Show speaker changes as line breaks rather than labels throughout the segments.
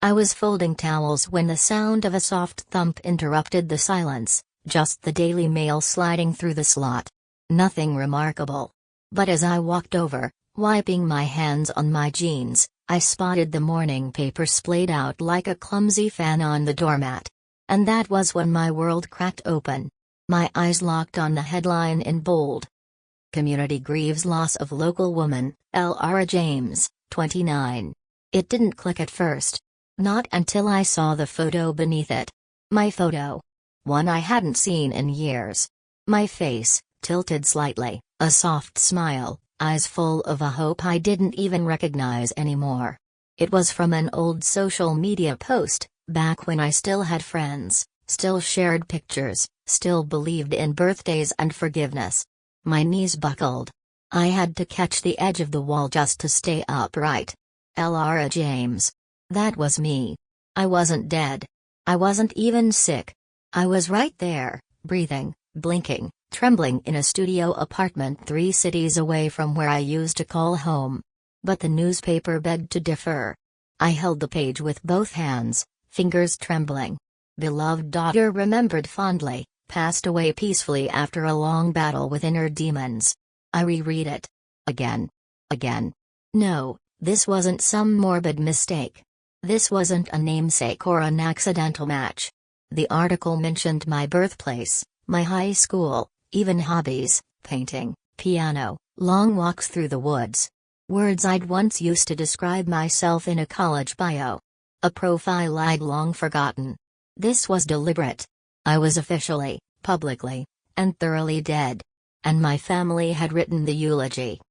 I was folding towels when the sound of a soft thump interrupted the silence, just the Daily Mail sliding through the slot. Nothing remarkable. But as I walked over, wiping my hands on my jeans, I spotted the morning paper splayed out like a clumsy fan on the doormat. And that was when my world cracked open. My eyes locked on the headline in bold. Community grieves loss of local woman, Elara James, 29. It didn't click at first. Not until I saw the photo beneath it. My photo. One I hadn't seen in years. My face, tilted slightly, a soft smile, eyes full of a hope I didn't even recognize anymore. It was from an old social media post, back when I still had friends, still shared pictures, still believed in birthdays and forgiveness. My knees buckled. I had to catch the edge of the wall just to stay upright. Elara James. That was me. I wasn't dead. I wasn't even sick. I was right there, breathing, blinking, trembling in a studio apartment 3 cities away from where I used to call home. But the newspaper begged to differ. I held the page with both hands, fingers trembling. Beloved daughter remembered fondly, passed away peacefully after a long battle with inner demons. I reread it. Again. Again. No, this wasn't some morbid mistake. This wasn't a namesake or an accidental match. The article mentioned my birthplace, my high school, even hobbies, painting, piano, long walks through the woods. Words I'd once used to describe myself in a college bio. A profile I'd long forgotten. This was deliberate. I was officially, publicly, and thoroughly dead. And my family had written the eulogy.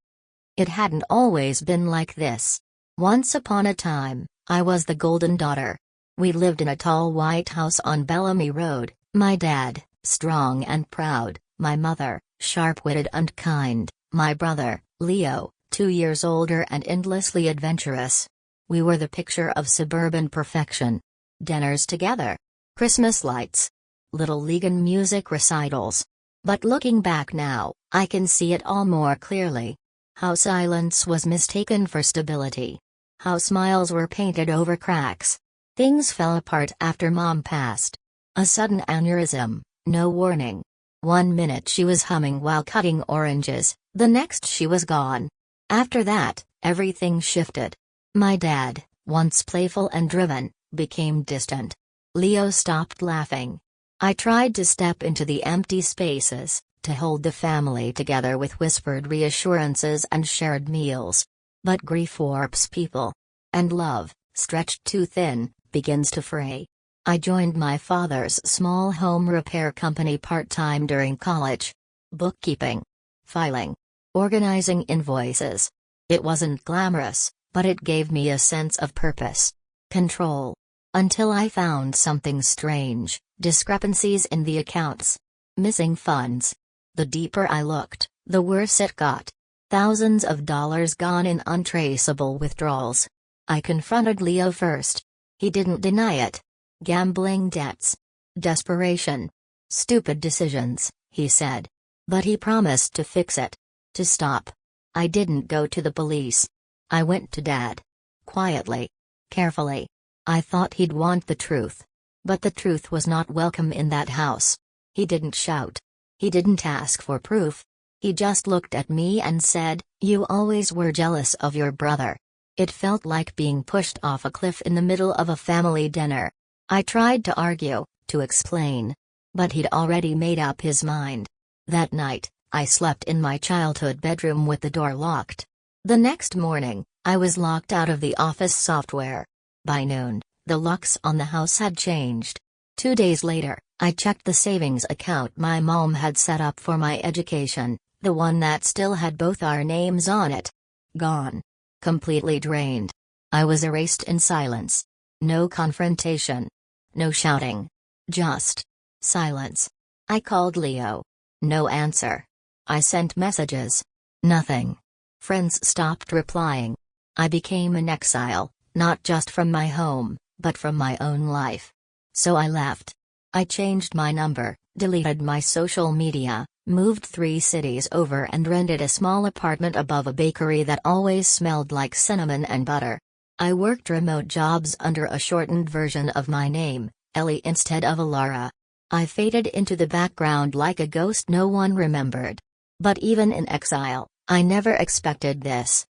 It hadn't always been like this. Once upon a time, I was the golden daughter. We lived in a tall white house on Bellamy Road, my dad, strong and proud, my mother, sharp-witted and kind, my brother, Leo, 2 years older and endlessly adventurous. We were the picture of suburban perfection. Dinners together. Christmas lights. Little league and music recitals. But looking back now, I can see it all more clearly. How silence was mistaken for stability. How smiles were painted over cracks. Things fell apart after Mom passed. A sudden aneurysm, no warning. 1 minute she was humming while cutting oranges, the next she was gone. After that, everything shifted. My dad, once playful and driven, became distant. Leo stopped laughing. I tried to step into the empty spaces, to hold the family together with whispered reassurances and shared meals. But grief warps people. And love, stretched too thin, begins to fray. I joined my father's small home repair company part-time during college. Bookkeeping. Filing. Organizing invoices. It wasn't glamorous, but it gave me a sense of purpose. Control. Until I found something strange, discrepancies in the accounts. Missing funds. The deeper I looked, the worse it got. Thousands of dollars gone in untraceable withdrawals. I confronted Leo first. He didn't deny it. Gambling debts. Desperation. Stupid decisions, he said. But he promised to fix it. To stop. I didn't go to the police. I went to Dad. Quietly. Carefully. I thought he'd want the truth. But the truth was not welcome in that house. He didn't shout. He didn't ask for proof. He just looked at me and said, "You always were jealous of your brother." It felt like being pushed off a cliff in the middle of a family dinner. I tried to argue, to explain. But he'd already made up his mind. That night, I slept in my childhood bedroom with the door locked. The next morning, I was locked out of the office software. By noon, the locks on the house had changed. 2 days later, I checked the savings account my mom had set up for my education, the one that still had both our names on it. Gone. Completely drained. I was erased in silence. No confrontation. No shouting. Just silence. I called Leo. No answer. I sent messages. Nothing. Friends stopped replying. I became an exile, not just from my home, but from my own life. So I left. I changed my number, deleted my social media, moved 3 cities over and rented a small apartment above a bakery that always smelled like cinnamon and butter. I worked remote jobs under a shortened version of my name, Ellie instead of Elara. I faded into the background like a ghost no one remembered. But even in exile, I never expected this.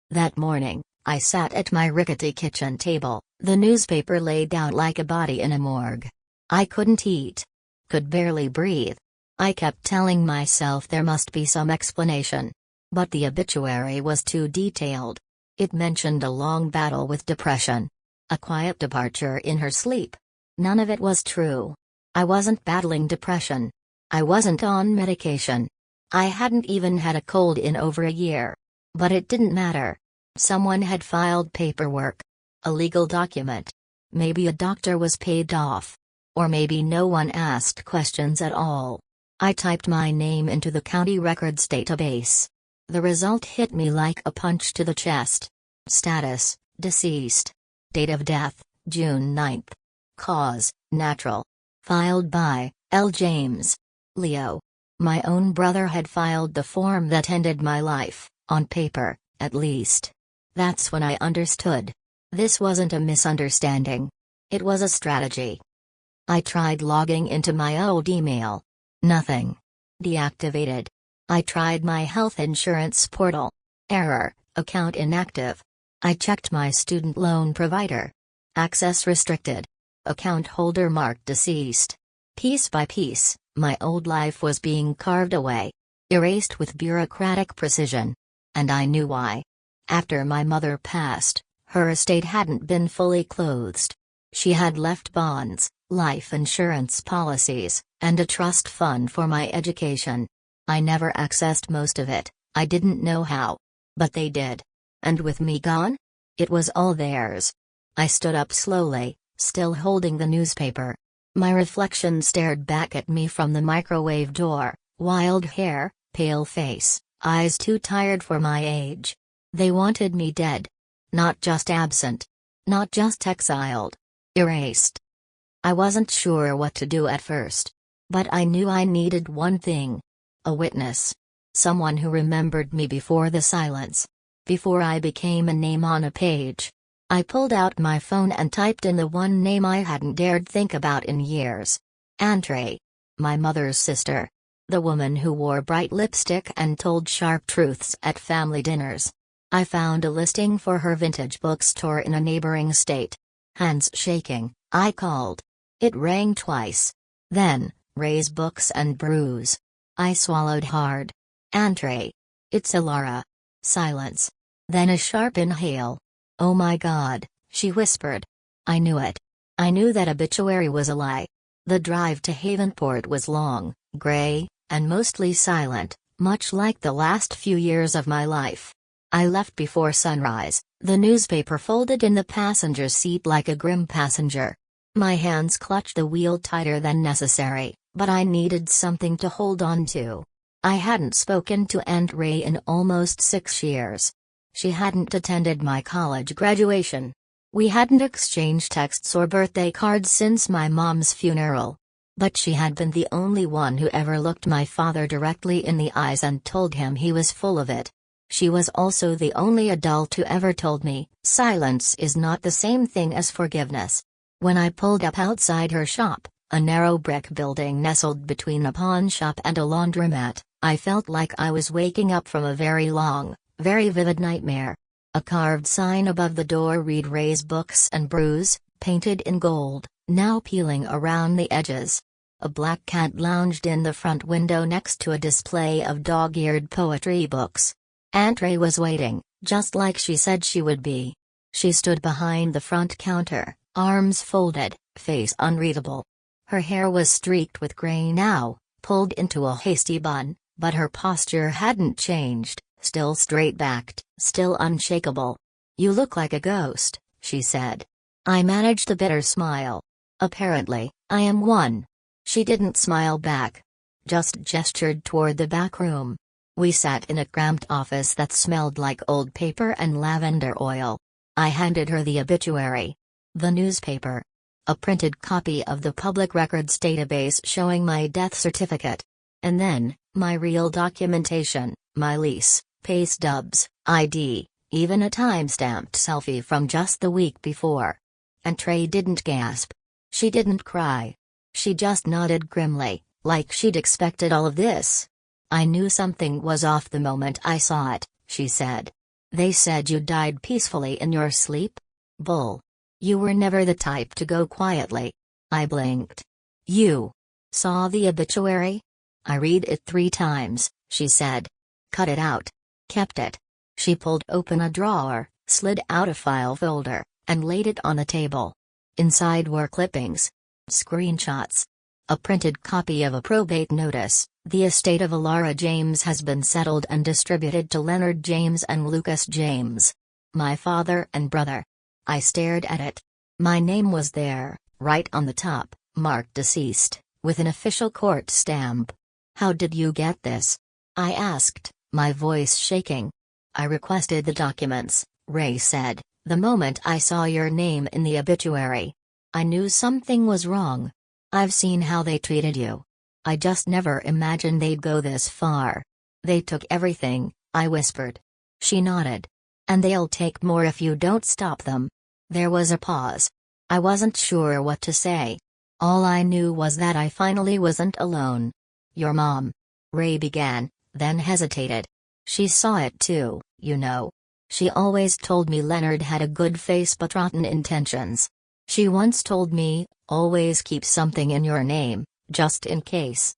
That morning, I sat at my rickety kitchen table, the newspaper laid out like a body in a morgue. I couldn't eat. Could barely breathe. I kept telling myself there must be some explanation. But the obituary was too detailed. It mentioned a long battle with depression. A quiet departure in her sleep. None of it was true. I wasn't battling depression. I wasn't on medication. I hadn't even had a cold in over a year. But it didn't matter. Someone had filed paperwork. A legal document. Maybe a doctor was paid off. Or maybe no one asked questions at all. I typed my name into the county records database. The result hit me like a punch to the chest. Status: deceased. Date of death: June 9th. Cause: natural. Filed by L. James. Leo. My own brother had filed the form that ended my life, on paper, at least. That's when I understood. This wasn't a misunderstanding. It was a strategy. I tried logging into my old email. Nothing. Deactivated. I tried my health insurance portal. Error: account inactive. I checked my student loan provider. Access restricted. Account holder marked deceased. Piece by piece, my old life was being carved away. Erased with bureaucratic precision. And I knew why. After my mother passed, her estate hadn't been fully closed. She had left bonds, life insurance policies, and a trust fund for my education. I never accessed most of it, I didn't know how. But they did. And with me gone? It was all theirs. I stood up slowly, still holding the newspaper. My reflection stared back at me from the microwave door, wild hair, pale face, eyes too tired for my age. They wanted me dead. Not just absent. Not just exiled. Erased. I wasn't sure what to do at first. But I knew I needed one thing. A witness. Someone who remembered me before the silence. Before I became a name on a page. I pulled out my phone and typed in the one name I hadn't dared think about in years. Andre. My mother's sister. The woman who wore bright lipstick and told sharp truths at family dinners. I found a listing for her vintage bookstore in a neighboring state. Hands shaking, I called. It rang twice. Then, Ray's Books and Brews. I swallowed hard. Andre. It's Elara. Silence. Then a sharp inhale. Oh my God, she whispered. I knew it. I knew that Obituary was a lie. The drive to Havenport was long, gray, and mostly silent, much like the last few years of my life. I left before sunrise, the newspaper folded in the passenger seat like a grim passenger. My hands clutched the wheel tighter than necessary, but I needed something to hold on to. I hadn't spoken to Aunt Ray in almost 6 years. She hadn't attended my college graduation. We hadn't exchanged texts or birthday cards since my mom's funeral. But she had been the only one who ever looked my father directly in the eyes and told him he was full of it. She was also the only adult who ever told me, silence is not the same thing as forgiveness. When I pulled up outside her shop, a narrow brick building nestled between a pawn shop and a laundromat, I felt like I was waking up from a very long, very vivid nightmare. A carved sign above the door read Ray's Books and Brews, painted in gold, now peeling around the edges. A black cat lounged in the front window next to a display of dog-eared poetry books. Aunt Ray was waiting, just like she said she would be. She stood behind the front counter, arms folded, face unreadable. Her hair was streaked with gray now, pulled into a hasty bun, but her posture hadn't changed, still straight-backed, still unshakable. "You look like a ghost," she said. I managed a bitter smile. "Apparently, I am one." She didn't smile back. Just gestured toward the back room. We sat in a cramped office that smelled like old paper and lavender oil. I handed her the obituary. The newspaper. A printed copy of the public records database showing my death certificate. And then, my real documentation, my lease, pay stubs, ID, even a time-stamped selfie from just the week before. And Trey didn't gasp. She didn't cry. She just nodded grimly, like she'd expected all of this. "I knew something was off the moment I saw it," she said. "They said you died peacefully in your sleep? Bull. You were never the type to go quietly." I blinked. "You saw the obituary?" "I read it 3 times, she said. "Cut it out. Kept it." She pulled open a drawer, slid out a file folder, and laid it on the table. Inside were clippings. Screenshots. A printed copy of a probate notice: "The estate of Elara James has been settled and distributed to Leonard James and Lucas James, my father and brother." I stared at it. My name was there, right on the top, marked deceased, with an official court stamp. "How did you get this?" I asked, my voice shaking. "I requested the documents," Ray said, "the moment I saw your name in the obituary. I knew something was wrong. I've seen how they treated you. I just never imagined they'd go this far." "They took everything," I whispered. She nodded. "And they'll take more if you don't stop them." There was a pause. I wasn't sure what to say. All I knew was that I finally wasn't alone. "Your mom," Ray began, then hesitated. "She saw it too, you know. She always told me Leonard had a good face but rotten intentions. She once told me, always keep something in your name, just in case."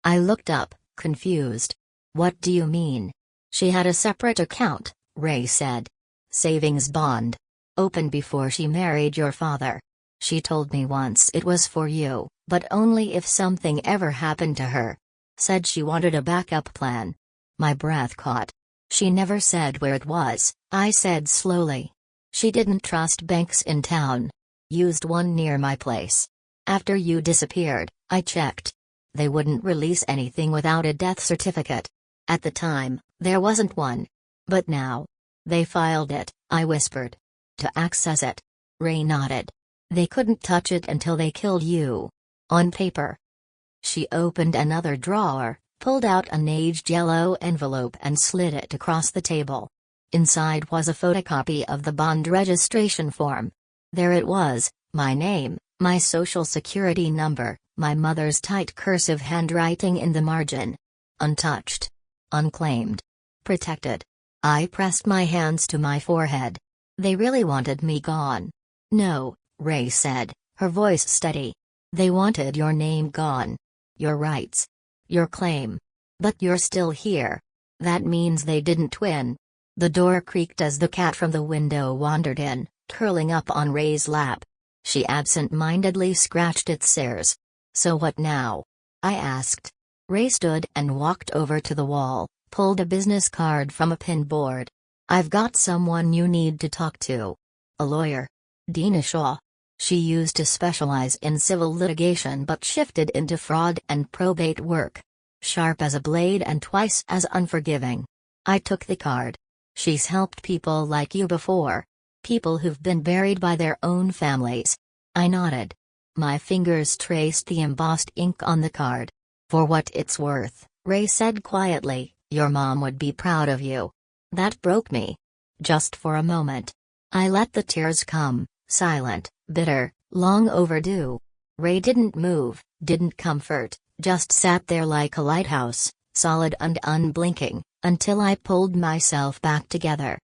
I looked up, confused. "What do you mean?" "She had a separate account," Ray said. "Savings bond. Opened before she married your father. She told me once it was for you, but only if something ever happened to her. Said she wanted a backup plan." My breath caught. "She never said where it was," I said slowly. "She didn't trust banks in town. Used one near my place. After you disappeared, I checked. They wouldn't release anything without a death certificate. At the time, there wasn't one. But now. They filed it," I whispered. "To access it." Ray nodded. "They couldn't touch it until they killed you. On paper." She opened another drawer, pulled out an aged yellow envelope and slid it across the table. Inside was a photocopy of the bond registration form. There it was, my name, my social security number, my mother's tight cursive handwriting in the margin. Untouched. Unclaimed. Protected. I pressed my hands to my forehead. "They really wanted me gone." "No," Ray said, her voice steady. "They wanted your name gone. Your rights. Your claim. But you're still here. That means they didn't win." The door creaked as the cat from the window wandered in, curling up on Ray's lap. She absent-mindedly scratched its ears. "So what now?" I asked. Ray stood and walked over to the wall, pulled a business card from a pin board. "I've got someone you need to talk to. A lawyer. Dina Shaw. She used to specialize in civil litigation but shifted into fraud and probate work. Sharp as a blade and twice as unforgiving." I took the card. "She's helped people like you before. People who've been buried by their own families." I nodded. My fingers traced the embossed ink on the card. "For what it's worth," Ray said quietly, "your mom would be proud of you." That broke me. Just for a moment. I let the tears come, silent, bitter, long overdue. Ray didn't move, didn't comfort, just sat there like a lighthouse, solid and unblinking, until I pulled myself back together.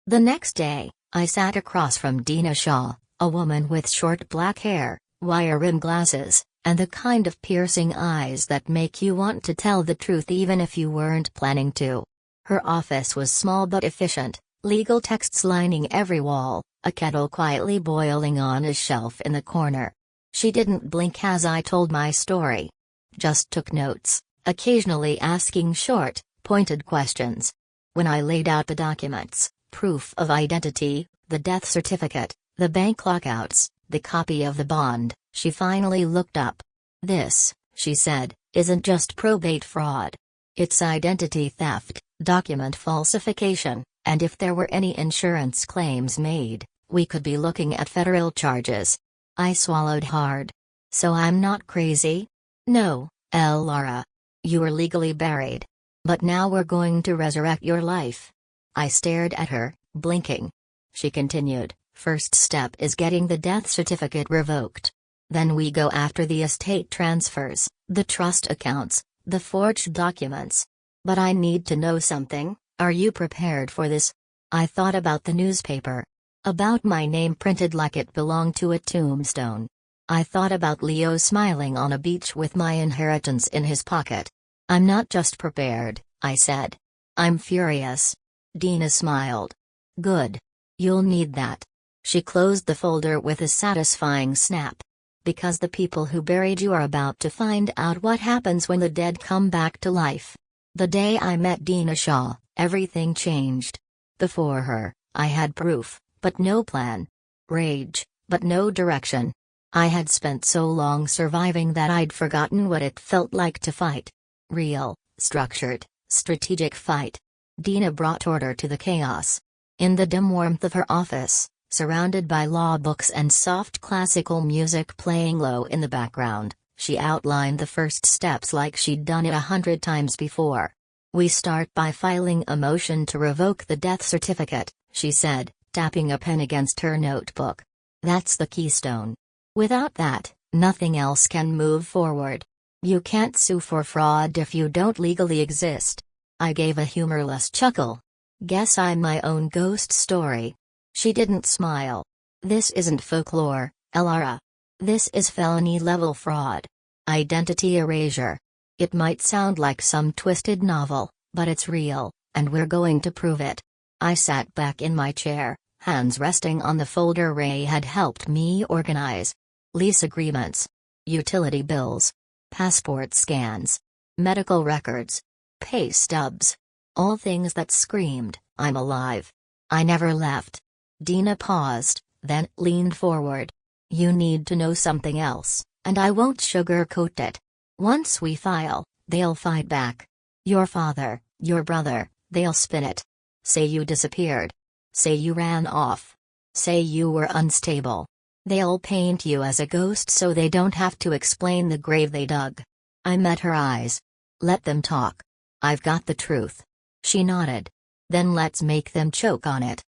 The next day, I sat across from Dina Shaw, a woman with short black hair, wire-rimmed glasses, and the kind of piercing eyes that make you want to tell the truth even if you weren't planning to. Her office was small but efficient, legal texts lining every wall, a kettle quietly boiling on a shelf in the corner. She didn't blink as I told my story. Just took notes, occasionally asking short, pointed questions. When I laid out the documents, proof of identity, the death certificate, the bank lockouts, the copy of the bond, she finally looked up. "This," she said, "isn't just probate fraud. It's identity theft, document falsification, and if there were any insurance claims made, we could be looking at federal charges." I swallowed hard. "So I'm not crazy?" "No, Elara. You were legally buried. But now we're going to resurrect your life." I stared at her, Blinking. She continued, "First step is getting the death certificate revoked. Then we go after the estate transfers, the trust accounts, the forged documents. But I need to know something. Are you prepared for this?" I thought about the newspaper. About my name printed like it belonged to a tombstone. I thought about Leo smiling on a beach with my inheritance in his pocket. "I'm not just prepared," I said. "I'm furious." Dina smiled. "Good. You'll need that." She closed the folder with a satisfying snap. "Because the people who buried you are about to find out what happens when the dead come back to life." The day I met Dina Shaw, everything changed. Before her, I had proof, but no plan. Rage, but no direction. I had spent so long surviving that I'd forgotten what it felt like to fight. Real, structured, strategic fight. Dina brought order to the chaos. In the dim warmth of her office, surrounded by law books and soft classical music playing low in the background, she outlined the first steps like she'd done it 100 times before. "We start by filing a motion to revoke the death certificate," she said, tapping a pen against her notebook. "That's the keystone. Without that, nothing else can move forward. You can't sue for fraud if you don't legally exist." I gave a humorless chuckle. "Guess I'm my own ghost story." She didn't smile. "This isn't folklore, Elara. This is felony-level fraud. Identity erasure. It might sound like some twisted novel, but it's real, and we're going to prove it." I sat back in my chair, hands resting on the folder Ray had helped me organize. Lease agreements. Utility bills. Passport scans. Medical records. Pay stubs. All things that screamed, "I'm alive. I never left." Dina paused, then leaned forward. "You need to know something else, and I won't sugarcoat it. Once we file, they'll fight back. Your father, your brother, they'll spin it. Say you disappeared. Say you ran off. Say you were unstable. They'll paint you as a ghost so they don't have to explain the grave they dug." I met her eyes. "Let them talk. I've got the truth." She nodded. "Then let's make them choke on it."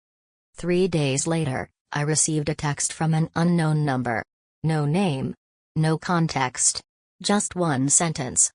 3 days later, I received a text from an unknown number. No name. No context. Just one sentence.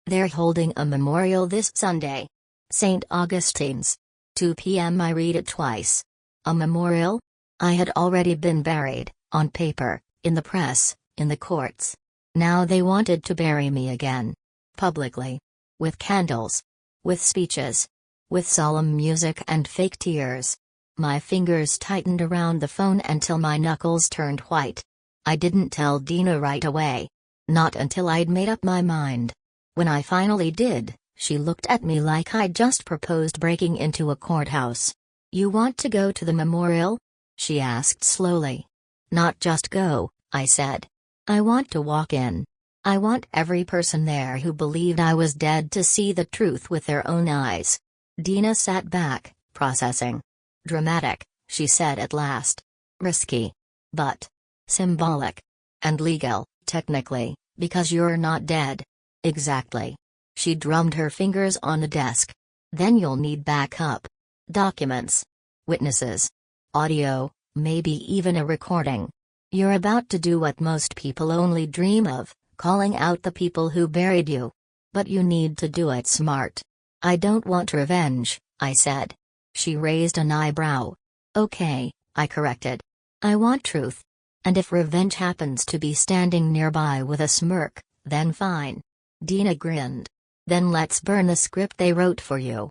"They're holding a memorial this Sunday. St. Augustine's. 2 p.m. I read it twice. A memorial? I had already been buried, on paper, in the press, in the courts. Now they wanted to bury me again. Publicly. With candles. With speeches. With solemn music and fake tears. My fingers tightened around the phone until my knuckles turned white. I didn't tell Dina right away. Not until I'd made up my mind. When I finally did, she looked at me like I'd just proposed breaking into a courthouse. "You want to go to the memorial?" she asked slowly. "Not just go," I said. "I want to walk in. I want every person there who believed I was dead to see the truth with their own eyes." Dina sat back, processing. "Dramatic," she said at last. "Risky. But symbolic. And legal, technically, because you're not dead." "Exactly." She drummed her fingers on the desk. "Then you'll need backup. Documents. Witnesses. Audio, maybe even a recording. You're about to do what most people only dream of, calling out the people who buried you. But you need to do it smart." "I don't want revenge," I said. She raised an eyebrow. "Okay," I corrected. "I want truth. And if revenge happens to be standing nearby with a smirk, then fine." Dina grinned. "Then let's burn the script they wrote for you."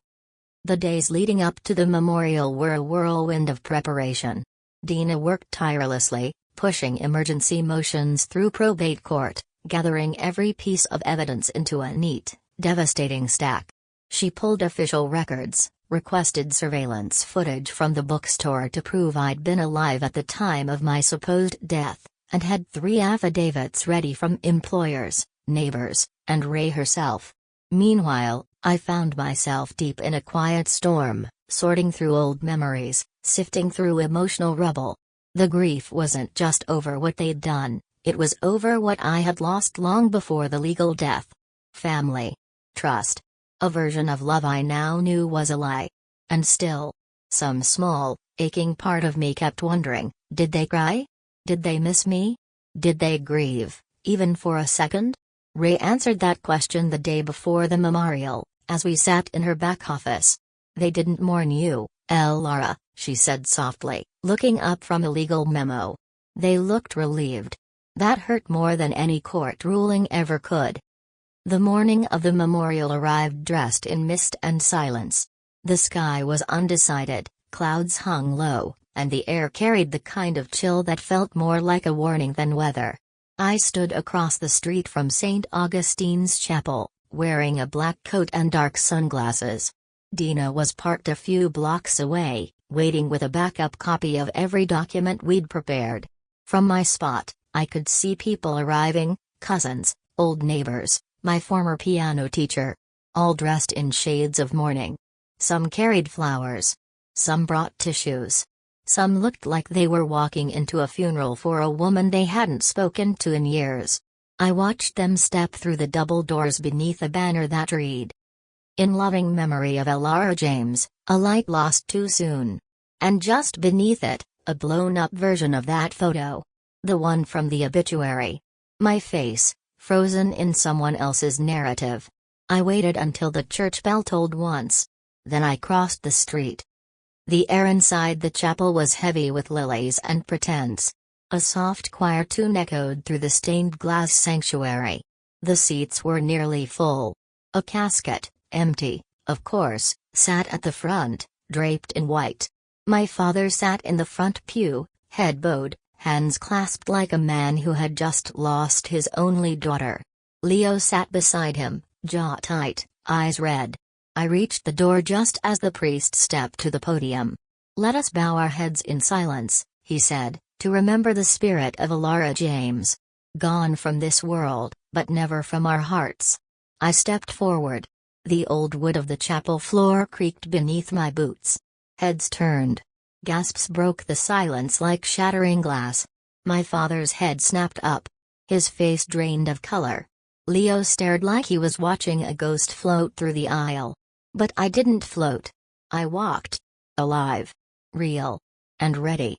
The days leading up to the memorial were a whirlwind of preparation. Dina worked tirelessly, pushing emergency motions through probate court, gathering every piece of evidence into a neat, devastating stack. She pulled official records, requested surveillance footage from the bookstore to prove I'd been alive at the time of my supposed death, and had 3 affidavits ready from employers, neighbors, and Ray herself. Meanwhile, I found myself deep in a quiet storm, sorting through old memories, sifting through emotional rubble. The grief wasn't just over what they'd done, it was over what I had lost long before the legal death. Family. Trust. A version of love I now knew was a lie. And still, some small, Aching part of me kept wondering, did they cry? Did they miss me? Did they grieve, even for a second? Ray answered that question the day before the memorial, as we sat in her back office. They didn't mourn you, Elara, she said softly, looking up from a legal memo. They looked relieved. That hurt more than any court ruling ever could. The morning of the memorial arrived dressed in mist and silence. The sky was undecided, clouds hung low, and the air carried the kind of chill that felt more like a warning than weather. I stood across the street from St. Augustine's Chapel, wearing a black coat and dark sunglasses. Dina was parked a few blocks away, waiting with a backup copy of every document we'd prepared. From my spot, I could see people arriving, cousins, old neighbors, my former piano teacher. All dressed in shades of mourning. Some carried flowers. Some brought tissues. Some looked like they were walking into a funeral for a woman they hadn't spoken to in years. I watched them step through the double doors beneath a banner that read, "In loving memory of Elara James, a light lost too soon." And just beneath it, a blown-up version of that photo. The one from the obituary. My face, frozen in someone else's narrative. I waited until the church bell tolled once. Then I crossed the street. The air inside the chapel was heavy with lilies and pretense. A soft choir tune echoed through the stained glass sanctuary. The seats were nearly full. A casket, empty, of course, sat at the front, draped in white. My father sat in the front pew, head bowed, hands clasped like a man who had just lost his only daughter. Leo sat beside him, jaw tight, eyes red. I reached the door just as the priest stepped to the podium. "Let us bow our heads in silence," he said, "to remember the spirit of Elara James. Gone from this world, but never from our hearts." I stepped forward. The old wood of the chapel floor creaked beneath my boots. Heads turned. Gasps broke the silence like shattering glass. My father's head snapped up. His face drained of color. Leo stared like he was watching a ghost float through the aisle. But I didn't float. I walked. Alive. Real. And ready.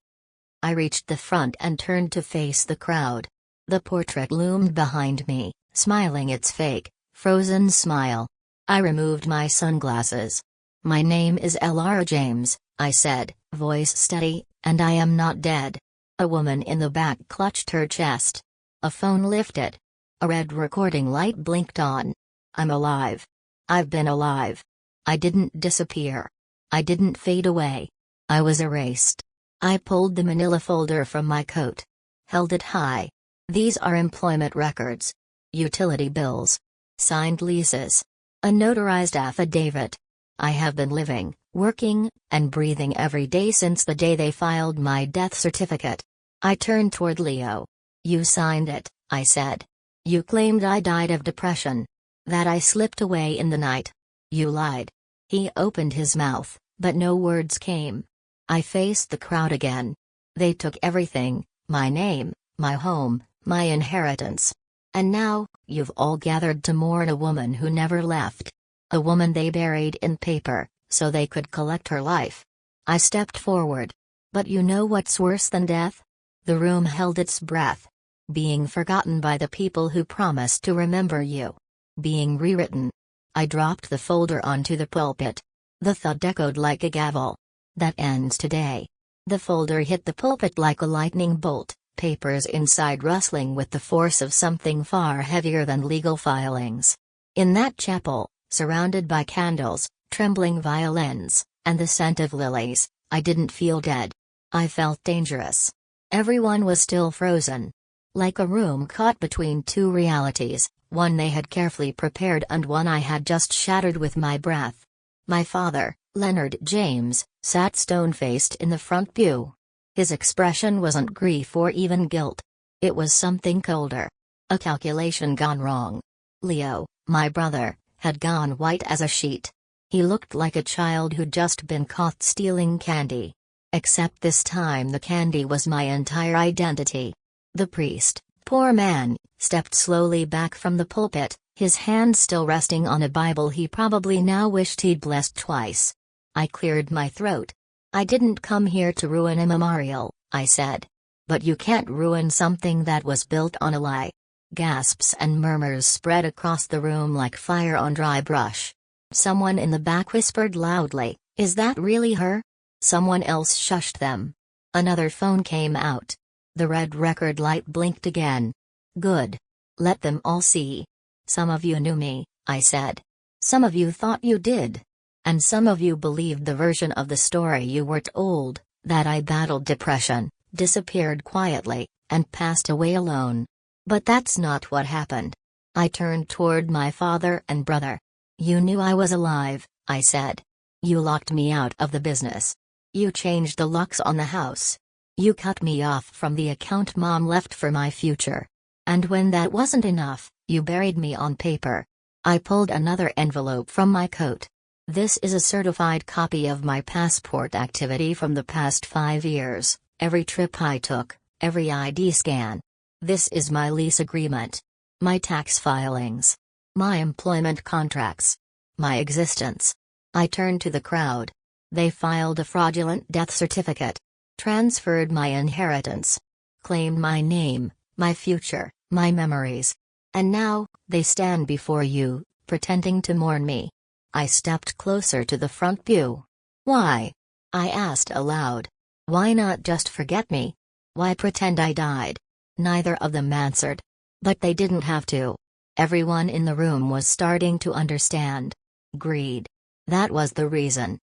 I reached the front and turned to face the crowd. The portrait loomed behind me, smiling its fake, frozen smile. I removed my sunglasses. "My name is Elara James," I said, voice steady, "and I am not dead." A woman in the back clutched her chest. A phone lifted. A red recording light blinked on. "I'm alive. I've been alive. I didn't disappear. I didn't fade away. I was erased." I pulled the manila folder from my coat. Held it high. "These are employment records. Utility bills. Signed leases. A notarized affidavit. I have been living, working, and breathing every day since the day they filed my death certificate." I turned toward Leo. "You signed it," I said. "You claimed I died of depression. That I slipped away in the night. You lied." He opened his mouth, but no words came. I faced the crowd again. "They took everything, my name, my home, my inheritance. And now, you've all gathered to mourn a woman who never left. A woman they buried in paper, so they could collect her life." I stepped forward. "But you know what's worse than death?" The room held its breath. "Being forgotten by the people who promised to remember you. Being rewritten." I dropped the folder onto the pulpit. The thud echoed like a gavel. "That ends today." The folder hit the pulpit like a lightning bolt, papers inside rustling with the force of something far heavier than legal filings. In that chapel, surrounded by candles, trembling violins, and the scent of lilies, I didn't feel dead. I felt dangerous. Everyone was still frozen. Like a room caught between two realities, one they had carefully prepared and one I had just shattered with my breath. My father, Leonard James, sat stone-faced in the front pew. His expression wasn't grief or even guilt. It was something colder. A calculation gone wrong. Leo, my brother, had gone white as a sheet. He looked like a child who'd just been caught stealing candy. Except this time the candy was my entire identity. The priest, poor man, stepped slowly back from the pulpit, his hand still resting on a Bible he probably now wished he'd blessed twice. I cleared my throat. I didn't come here to ruin a memorial, I said. But you can't ruin something that was built on a lie. Gasps and murmurs spread across the room like fire on dry brush. Someone in the back whispered loudly, "Is that really her?" Someone else shushed them. Another phone came out. The red record light blinked again. Good. Let them all see. Some of you knew me, I said. Some of you thought you did. And some of you believed the version of the story you were told, that I battled depression, disappeared quietly, and passed away alone. But that's not what happened. I turned toward my father and brother. You knew I was alive, I said. You locked me out of the business. You changed the locks on the house. You cut me off from the account Mom left for my future. And when that wasn't enough, you buried me on paper. I pulled another envelope from my coat. This is a certified copy of my passport activity from the past 5 years, every trip I took, every ID scan. This is my lease agreement. My tax filings. My employment contracts. My existence. I turned to the crowd. They filed a fraudulent death certificate. Transferred my inheritance. Claimed my name, my future, my memories. And now, they stand before you, pretending to mourn me. I stepped closer to the front pew. Why? I asked aloud. Why not just forget me? Why pretend I died? Neither of them answered. But they didn't have to. Everyone in the room was starting to understand. Greed. That was the reason.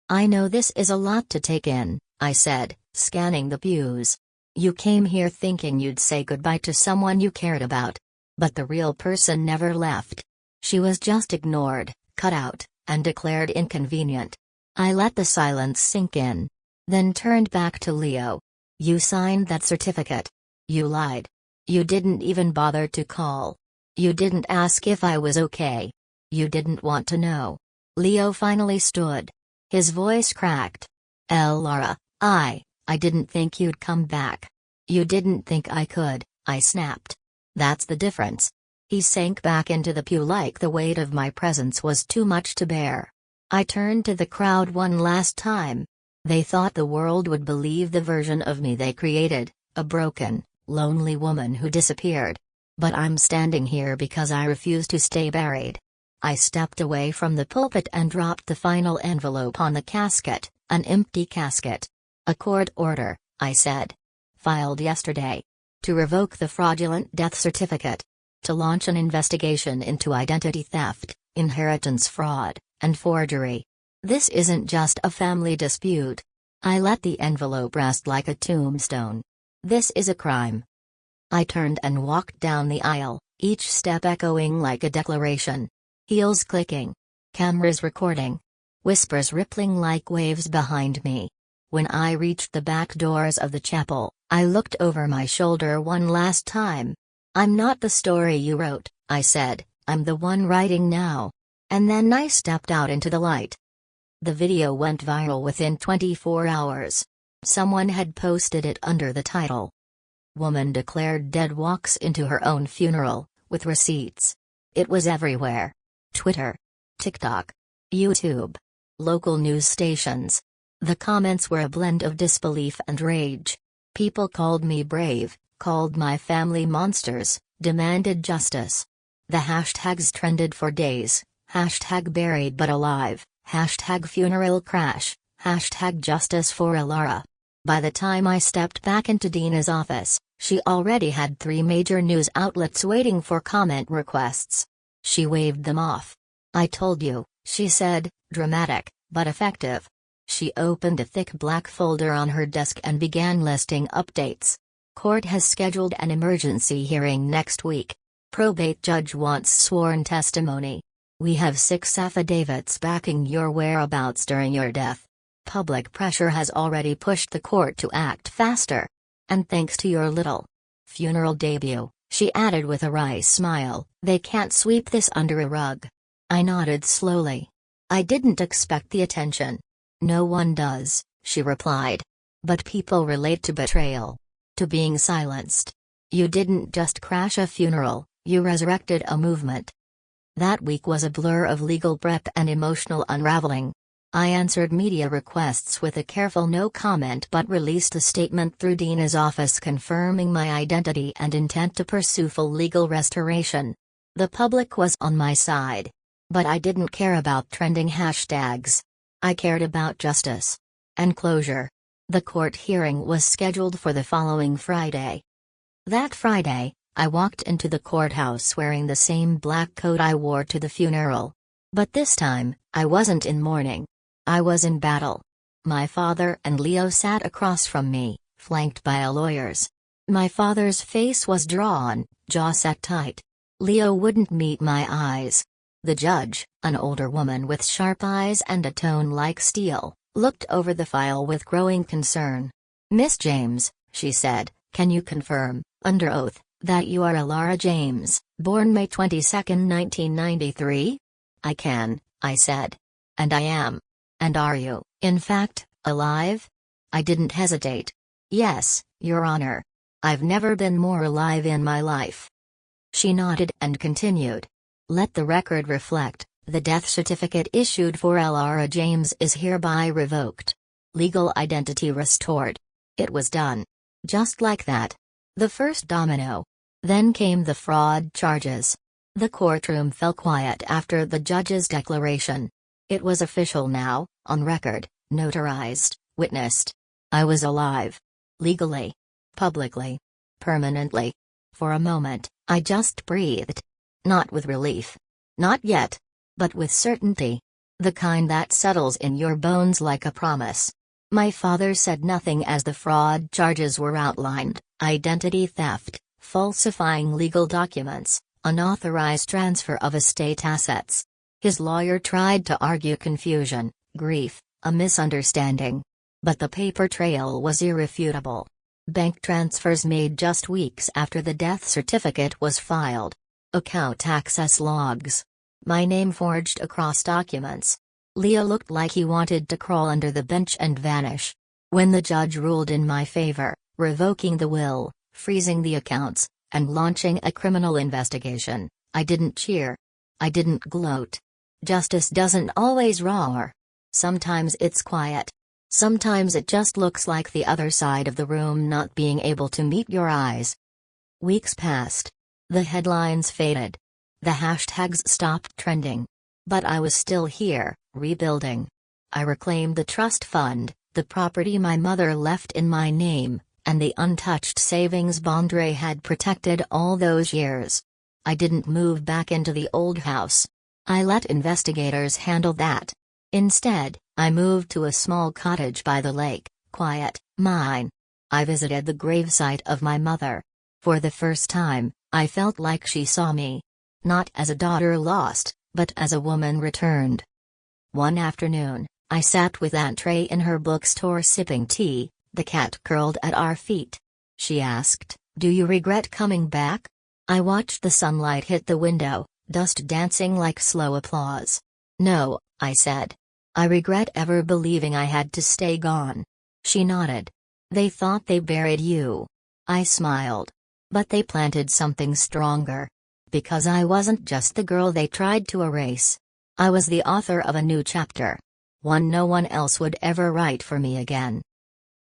I know this is a lot to take in, I said, scanning the pews. You came here thinking you'd say goodbye to someone you cared about. But the real person never left. She was just ignored, cut out, and declared inconvenient. I let the silence sink in. Then turned back to Leo. You signed that certificate. You lied. You didn't even bother to call. You didn't ask if I was okay. You didn't want to know. Leo finally stood. His voice cracked. Elara, I didn't think you'd come back. You didn't think I could, I snapped. That's the difference. He sank back into the pew like the weight of my presence was too much to bear. I turned to the crowd one last time. They thought the world would believe the version of me they created, a broken, lonely woman who disappeared. But I'm standing here because I refuse to stay buried. I stepped away from the pulpit and dropped the final envelope on the casket, an empty casket. A court order, I said. Filed yesterday. To revoke the fraudulent death certificate. To launch an investigation into identity theft, inheritance fraud, and forgery. This isn't just a family dispute. I let the envelope rest like a tombstone. This is a crime. I turned and walked down the aisle, each step echoing like a declaration. Heels clicking. Cameras recording. Whispers rippling like waves behind me. When I reached the back doors of the chapel, I looked over my shoulder one last time. I'm not the story you wrote, I said, I'm the one writing now. And then I stepped out into the light. The video went viral within 24 hours. Someone had posted it under the title. Woman declared dead walks into her own funeral, with receipts. It was everywhere. Twitter. TikTok. YouTube. Local news stations. The comments were a blend of disbelief and rage. People called me brave, called my family monsters, demanded justice. The hashtags trended for days, hashtag buried but alive, hashtag funeral crash, hashtag justice for Elara. By the time I stepped back into Dina's office, she already had 3 major news outlets waiting for comment requests. She waved them off. I told you, she said, dramatic, but effective. She opened a thick black folder on her desk and began listing updates. Court has scheduled an emergency hearing next week. Probate judge wants sworn testimony. We have 6 affidavits backing your whereabouts during your death. Public pressure has already pushed the court to act faster. And thanks to your little funeral debut, she added with a wry smile, they can't sweep this under a rug. I nodded slowly. I didn't expect the attention. No one does, she replied. But people relate to betrayal. To being silenced. You didn't just crash a funeral, you resurrected a movement. That week was a blur of legal prep and emotional unraveling. I answered media requests with a careful no comment but released a statement through Dina's office confirming my identity and intent to pursue full legal restoration. The public was on my side. But I didn't care about trending hashtags. I cared about justice and closure. The court hearing was scheduled for the following Friday. That Friday, I walked into the courthouse wearing the same black coat I wore to the funeral. But this time, I wasn't in mourning. I was in battle. My father and Leo sat across from me, flanked by lawyers. My father's face was drawn, jaw set tight. Leo wouldn't meet my eyes. The judge, an older woman with sharp eyes and a tone like steel, looked over the file with growing concern. "Miss James," she said, "can you confirm, under oath, that you are Elara James, born May 22, 1993? "I can," I said. "And I am. And are you, in fact, alive?" I didn't hesitate. "Yes, Your Honor. I've never been more alive in my life." She nodded and continued. "Let the record reflect, the death certificate issued for Elara James is hereby revoked. Legal identity restored." It was done. Just like that. The first domino. Then came the fraud charges. The courtroom fell quiet after the judge's declaration. It was official now, on record, notarized, witnessed. I was alive. Legally. Publicly. Permanently. For a moment, I just breathed. Not with relief. Not yet. But with certainty. The kind that settles in your bones like a promise. My father said nothing as the fraud charges were outlined: identity theft, falsifying legal documents, unauthorized transfer of estate assets. His lawyer tried to argue confusion, grief, a misunderstanding. But the paper trail was irrefutable. Bank transfers made just weeks after the death certificate was filed. Account access logs. My name forged across documents. Leo looked like he wanted to crawl under the bench and vanish. When the judge ruled in my favor, revoking the will, freezing the accounts, and launching a criminal investigation, I didn't cheer. I didn't gloat. Justice doesn't always roar. Sometimes it's quiet. Sometimes it just looks like the other side of the room not being able to meet your eyes. Weeks passed. The headlines faded. The hashtags stopped trending. But I was still here, rebuilding. I reclaimed the trust fund, the property my mother left in my name, and the untouched savings bond Ray had protected all those years. I didn't move back into the old house. I let investigators handle that. Instead, I moved to a small cottage by the lake, quiet, mine. I visited the gravesite of my mother. For the first time, I felt like she saw me. Not as a daughter lost, but as a woman returned. One afternoon, I sat with Aunt Ray in her bookstore sipping tea, the cat curled at our feet. She asked, "Do you regret coming back?" I watched the sunlight hit the window, dust dancing like slow applause. "No," I said. "I regret ever believing I had to stay gone." She nodded. "They thought they buried you." I smiled. "But they planted something stronger. Because I wasn't just the girl they tried to erase. I was the author of a new chapter. One no one else would ever write for me again."